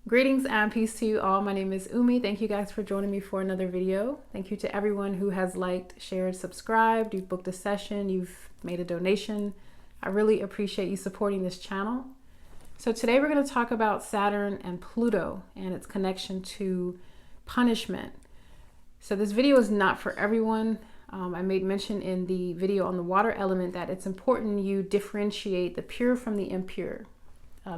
Greetings and peace to you all. My name is Umi. Thank you guys for joining me for another video. Thank you to everyone who has liked, shared, subscribed. You've booked a session, you've made a donation. I really appreciate you supporting this channel. So today we're going to talk about Saturn and Pluto and its connection to punishment. So this video is not for everyone. I made mention in the video on the water element that it's important you differentiate the pure from the impure.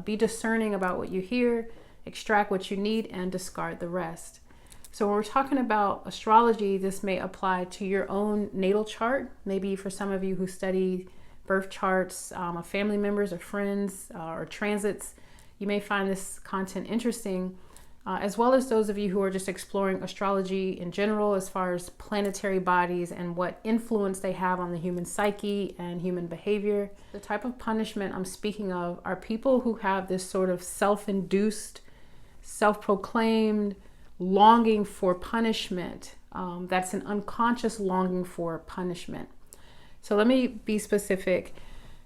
Be discerning about what you hear, extract what you need, and discard the rest. So when we're talking about astrology, this may apply to your own natal chart. Maybe for some of you who study birth charts of family members or friends or transits, you may find this content interesting, as well as those of you who are just exploring astrology in general as far as planetary bodies and what influence they have on the human psyche and human behavior. The type of punishment I'm speaking of are people who have this sort of self-induced, self-proclaimed longing for punishment. That's an unconscious longing for punishment. So let me be specific.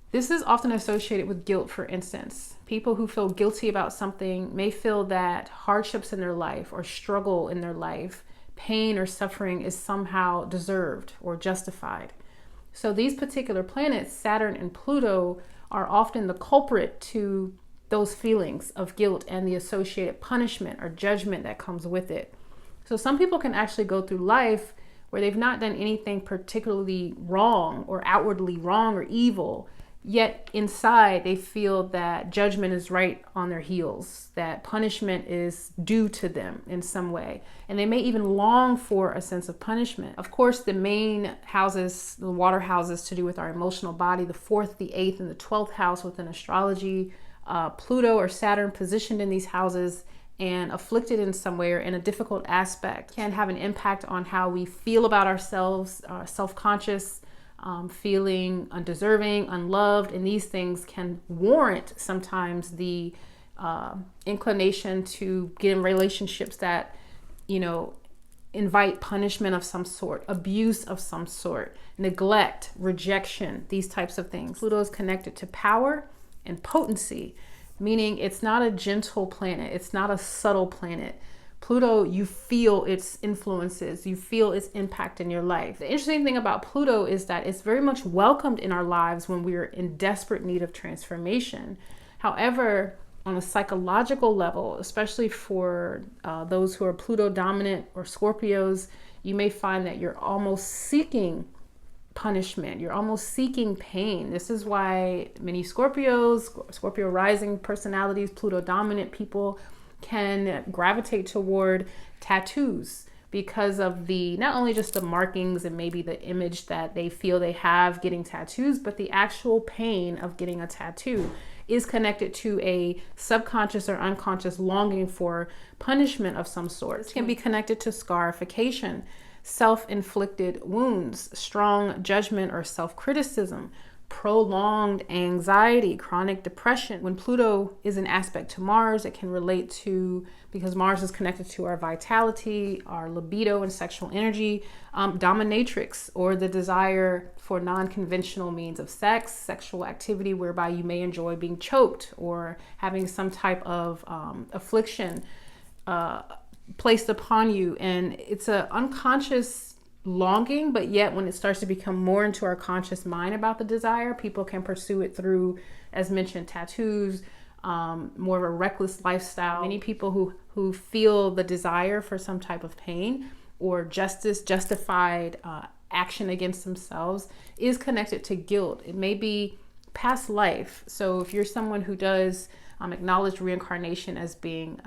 This is often associated with guilt, for instance. People who feel guilty about something may feel that hardships in their life or struggle in their life, pain or suffering is somehow deserved or justified. So these particular planets, Saturn and Pluto, are often the culprit to those feelings of guilt and the associated punishment or judgment that comes with it. So some people can actually go through life where they've not done anything particularly wrong or outwardly wrong or evil, yet inside they feel that judgment is right on their heels, that punishment is due to them in some way. And they may even long for a sense of punishment. Of course, the main houses, the water houses to do with our emotional body, the 4th, the 8th, and the 12th house within astrology, Pluto or Saturn positioned in these houses and afflicted in some way or in a difficult aspect can have an impact on how we feel about ourselves, self-conscious, feeling undeserving, unloved, and these things can warrant sometimes the inclination to get in relationships that, invite punishment of some sort, abuse of some sort, neglect, rejection, these types of things. Pluto is connected to power and potency, meaning it's not a gentle planet, it's not a subtle planet. Pluto, you feel its influences, you feel its impact in your life. The interesting thing about Pluto is that it's very much welcomed in our lives when we're in desperate need of transformation. However, on a psychological level, especially for those who are Pluto dominant or Scorpios, you may find that you're almost seeking punishment. You're almost seeking pain. This is why many Scorpios, Scorpio rising personalities, Pluto dominant people can gravitate toward tattoos because of the, not only just the markings and maybe the image that they feel they have getting tattoos, but the actual pain of getting a tattoo is connected to a subconscious or unconscious longing for punishment of some sort. It can be connected to scarification, self-inflicted wounds, strong judgment or self-criticism, prolonged anxiety, chronic depression. When Pluto is an aspect to Mars, it can relate to, because Mars is connected to our vitality, our libido and sexual energy, dominatrix, or the desire for non-conventional means of sex, sexual activity whereby you may enjoy being choked or having some type of affliction placed upon you. And it's an unconscious longing, but yet when it starts to become more into our conscious mind about the desire, people can pursue it through, as mentioned, tattoos, more of a reckless lifestyle. Many people who feel the desire for some type of pain or justified action against themselves is connected to guilt. It may be past life. So if you're someone who does acknowledge reincarnation as being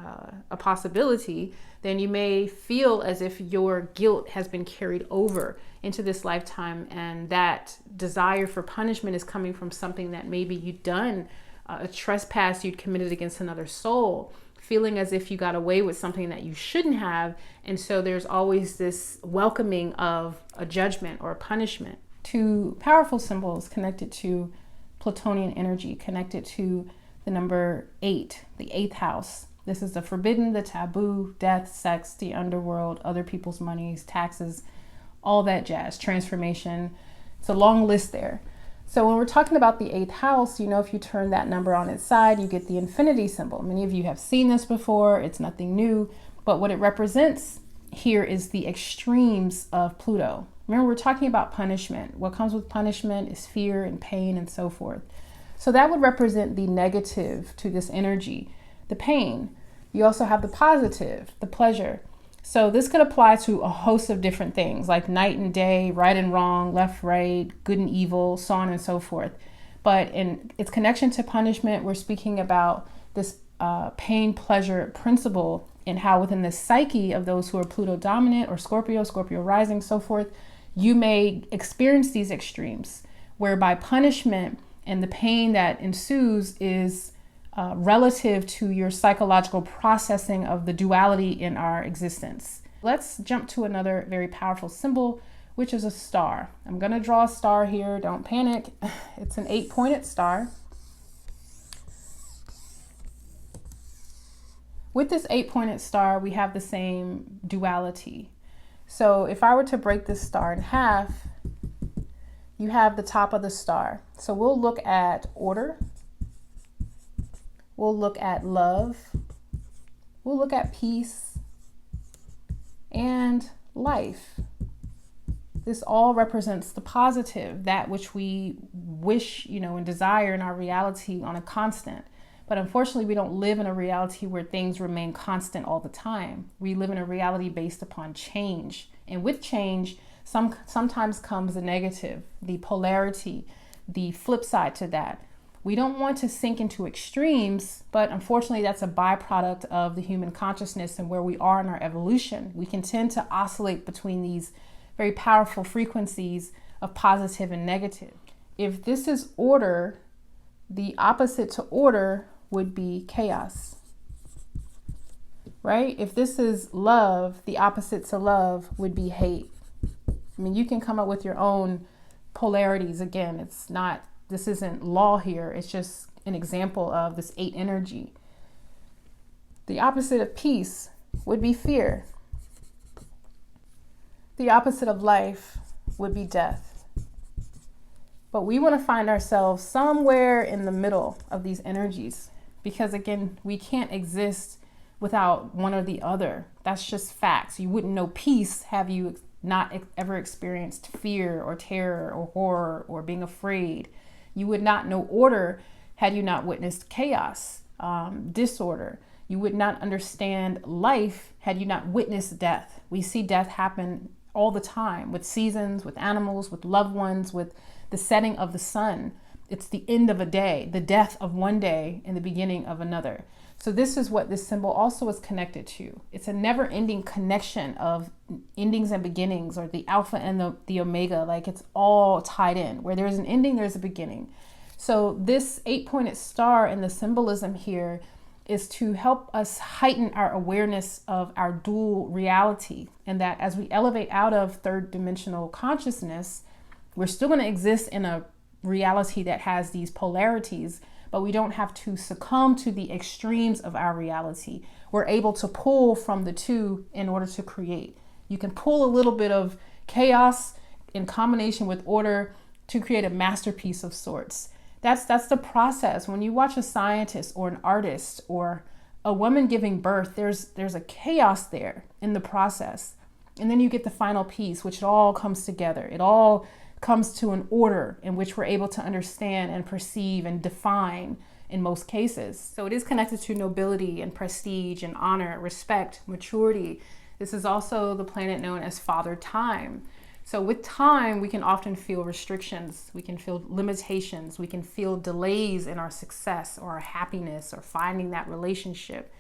a possibility, then you may feel as if your guilt has been carried over into this lifetime, and that desire for punishment is coming from something that maybe you've done, a trespass you'd committed against another soul, feeling as if you got away with something that you shouldn't have. And so there's always this welcoming of a judgment or a punishment. Two powerful symbols connected to Plutonian energy, connected to the number 8, the 8th house. This is the forbidden, the taboo, death, sex, the underworld, other people's monies, taxes, all that jazz, transformation. It's a long list there. So when we're talking about the 8th house, you know, if you turn that number on its side, you get the infinity symbol. Many of you have seen this before. It's nothing new. But what it represents here is the extremes of Pluto. Remember, we're talking about punishment. What comes with punishment is fear and pain and so forth. So that would represent the negative to this energy, the pain. You also have the positive, the pleasure. So this could apply to a host of different things like night and day, right and wrong, left, right, good and evil, so on and so forth. But in its connection to punishment, we're speaking about this pain, pleasure principle and how within the psyche of those who are Pluto dominant or Scorpio, Scorpio rising, so forth, you may experience these extremes whereby punishment and the pain that ensues is relative to your psychological processing of the duality in our existence. Let's jump to another very powerful symbol, which is a star. I'm going to draw a star here. Don't panic. It's an 8-pointed star. With this 8-pointed star, we have the same duality. So if I were to break this star in half, you have the top of the star. So we'll look at order. We'll look at love. We'll look at peace and life. This all represents the positive, that which we wish, you know, and desire in our reality on a constant. But unfortunately, we don't live in a reality where things remain constant all the time. We live in a reality based upon change. And with change, sometimes comes the negative, the polarity, the flip side to that. We don't want to sink into extremes, but unfortunately, that's a byproduct of the human consciousness and where we are in our evolution. We can tend to oscillate between these very powerful frequencies of positive and negative. If this is order, the opposite to order would be chaos, right? If this is love, the opposite to love would be hate. I mean, you can come up with your own polarities. Again, this isn't law here. It's just an example of this 8 energy. The opposite of peace would be fear. The opposite of life would be death. But we want to find ourselves somewhere in the middle of these energies because, again, we can't exist without one or the other. That's just facts. You wouldn't know peace have you not ever experienced fear or terror or horror or being afraid. You would not know order had you not witnessed chaos, disorder. You would not understand life had you not witnessed death. We see death happen all the time with seasons, with animals, with loved ones, with the setting of the sun. It's the end of a day, the death of one day and the beginning of another. So this is what this symbol also is connected to. It's a never-ending connection of endings and beginnings, or the alpha and the omega. Like, it's all tied in. Where there's an ending, there's a beginning. So this 8-pointed star and the symbolism here is to help us heighten our awareness of our dual reality, and that as we elevate out of third dimensional consciousness, we're still going to exist in a reality that has these polarities, but we don't have to succumb to the extremes of our reality. We're able to pull from the two in order to create. You can pull a little bit of chaos in combination with order to create a masterpiece of sorts. That's the process. When you watch a scientist or an artist or a woman giving birth, there's a chaos there in the process. And then you get the final piece, which it all comes together. It all comes to an order in which we're able to understand and perceive and define in most cases. So it is connected to nobility and prestige and honor, respect, maturity. This is also the planet known as Father Time. So with time, we can often feel restrictions, we can feel limitations, we can feel delays in our success or our happiness or finding that relationship.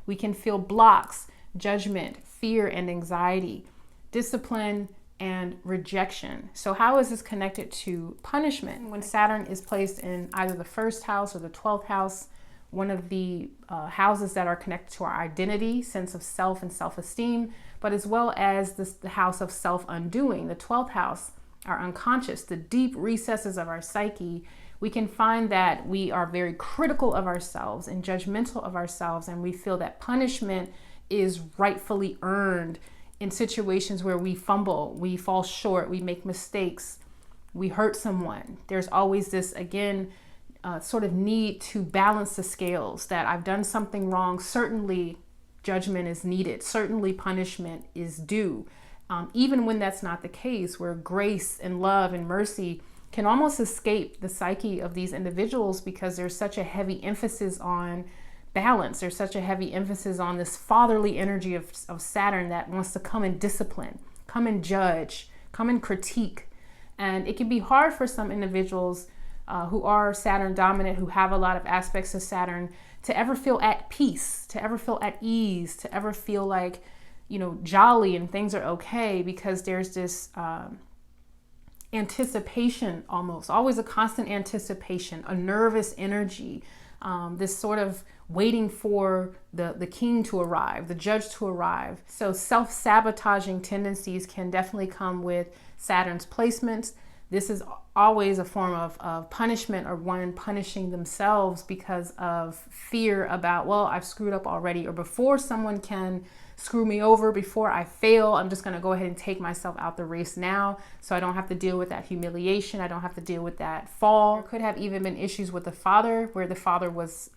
We can feel blocks, judgment, fear and anxiety, discipline, and rejection. So how is this connected to punishment? When Saturn is placed in either the 1st house or the 12th house, one of the houses that are connected to our identity, sense of self and self-esteem, but as well as the house of self-undoing, the 12th house, our unconscious, the deep recesses of our psyche, we can find that we are very critical of ourselves and judgmental of ourselves, and we feel that punishment is rightfully earned in situations where we fumble, we fall short, we make mistakes. we hurt someone. There's always this, again, sort of need to balance the scales, that I've done something wrong. Certainly judgment is needed. Certainly punishment is due. Even when that's not the case, where grace and love and mercy can almost escape the psyche of these individuals, because there's such a heavy emphasis on balance. There's such a heavy emphasis on this fatherly energy of Saturn that wants to come and discipline, come and judge, come and critique. And it can be hard for some individuals who are Saturn dominant, who have a lot of aspects of Saturn, to ever feel at peace, to ever feel at ease, to ever feel like, jolly and things are okay, because there's this anticipation, always a constant anticipation, a nervous energy, this sort of waiting for the king to arrive, the judge to arrive. So self-sabotaging tendencies can definitely come with Saturn's placements. This is always a form of punishment, or one punishing themselves because of fear about, well, I've screwed up already, or before someone can screw me over, before I fail, I'm just going to go ahead and take myself out the race now, so I don't have to deal with that humiliation. I don't have to deal with that fall. There could have even been issues with the father, where the father was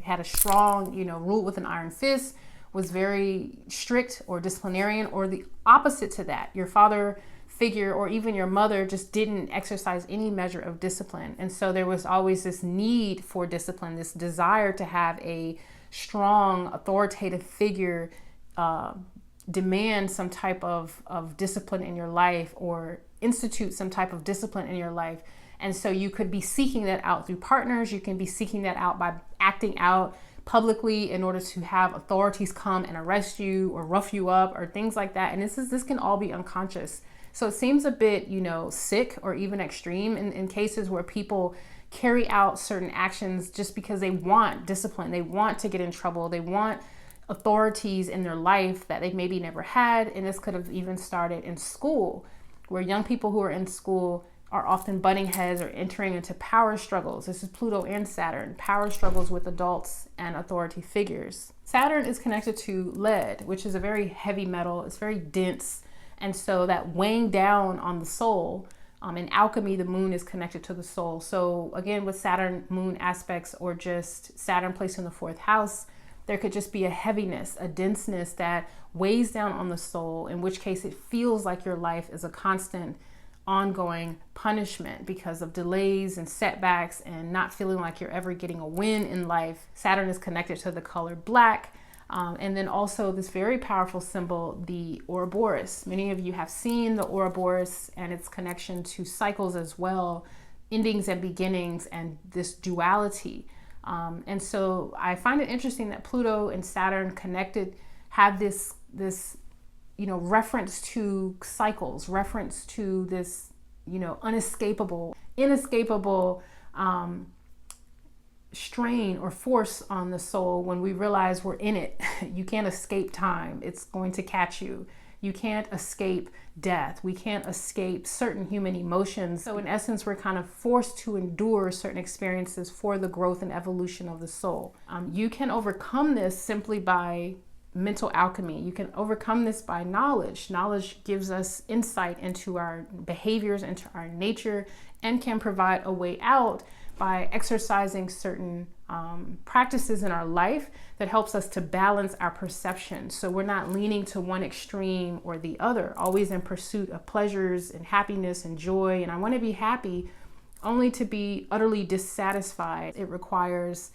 had a strong, ruled with an iron fist, was very strict or disciplinarian, or the opposite to that. Your father figure, or even your mother, just didn't exercise any measure of discipline. And so there was always this need for discipline, this desire to have a strong authoritative figure demand some type of discipline in your life, or institute some type of discipline in your life. And so you could be seeking that out through partners. You can be seeking that out by acting out publicly in order to have authorities come and arrest you or rough you up or things like that. And this can all be unconscious. So it seems a bit, sick or even extreme in cases where people carry out certain actions just because they want discipline. They want to get in trouble. They want authorities in their life that they've maybe never had. And this could have even started in school, where young people who are in school are often butting heads or entering into power struggles. This is Pluto and Saturn, power struggles with adults and authority figures. Saturn is connected to lead, which is a very heavy metal. It's very dense. And so that weighing down on the soul, in alchemy, the moon is connected to the soul. So again, with Saturn moon aspects, or just Saturn placed in the 4th house, there could just be a heaviness, a denseness that weighs down on the soul, in which case it feels like your life is a constant ongoing punishment because of delays and setbacks and not feeling like you're ever getting a win in life. Saturn is connected to the color black. And then also this very powerful symbol, the Ouroboros. Many of you have seen the Ouroboros and its connection to cycles as well, endings and beginnings, and this duality. And so I find it interesting that Pluto and Saturn connected have this reference to cycles, reference to this, inescapable strain or force on the soul when we realize we're in it. You can't escape time. It's going to catch you. You can't escape death. We can't escape certain human emotions. So in essence, we're kind of forced to endure certain experiences for the growth and evolution of the soul. You can overcome this simply by mental alchemy. You can overcome this by knowledge. Knowledge gives us insight into our behaviors, into our nature, and can provide a way out by exercising certain practices in our life that helps us to balance our perception. So we're not leaning to one extreme or the other, always in pursuit of pleasures and happiness and joy. And I want to be happy only to be utterly dissatisfied. It requires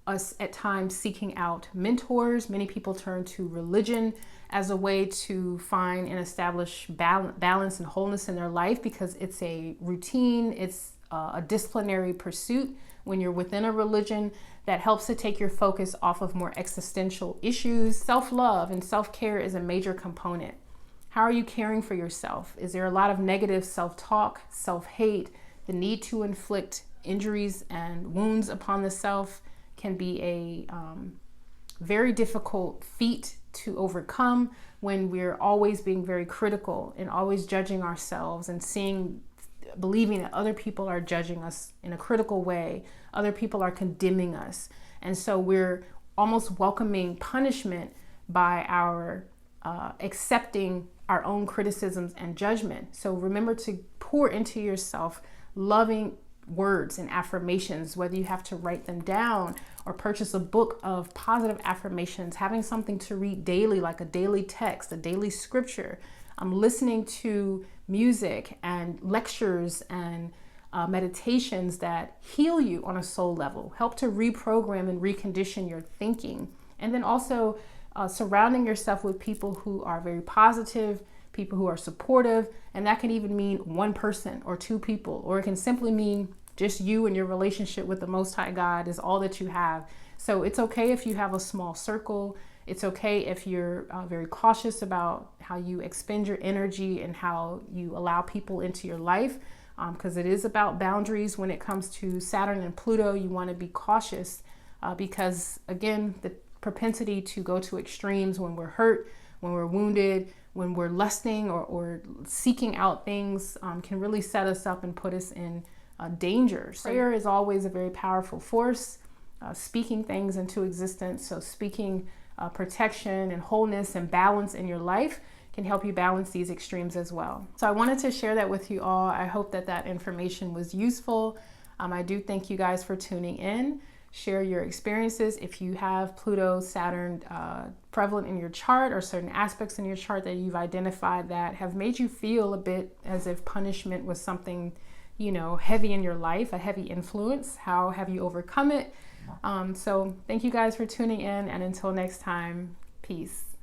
us at times seeking out mentors. Many people turn to religion as a way to find and establish balance and wholeness in their life, because it's a routine, it's a disciplinary pursuit. When you're within a religion, that helps to take your focus off of more existential issues. Self-love and self-care is a major component. How are you caring for yourself? Is there a lot of negative self-talk, self-hate? The need to inflict injuries and wounds upon the self can be a very difficult feat to overcome when we're always being very critical and always judging ourselves and believing that other people are judging us in a critical way. Other people are condemning us. And so we're almost welcoming punishment by our accepting our own criticisms and judgment. So remember to pour into yourself loving words and affirmations, whether you have to write them down or purchase a book of positive affirmations, having something to read daily, like a daily text, a daily scripture, listening to music and lectures and meditations that heal you on a soul level, help to reprogram and recondition your thinking. And then also surrounding yourself with people who are very positive, people who are supportive, and that can even mean one person or two people, or it can simply mean just you and your relationship with the Most High God is all that you have. So it's okay if you have a small circle. It's okay if you're very cautious about how you expend your energy and how you allow people into your life, because it is about boundaries when it comes to Saturn and Pluto. You want to be cautious because, again, the propensity to go to extremes when we're hurt, when we're wounded, when we're lusting or seeking out things can really set us up and put us in danger. Prayer is always a very powerful force, speaking things into existence. So speaking protection and wholeness and balance in your life can help you balance these extremes as well. So I wanted to share that with you all. I hope that that information was useful. I do thank you guys for tuning in. Share your experiences. If you have Pluto, Saturn prevalent in your chart, or certain aspects in your chart that you've identified that have made you feel a bit as if punishment was something, heavy in your life, a heavy influence, how have you overcome it? So thank you guys for tuning in, and until next time, peace.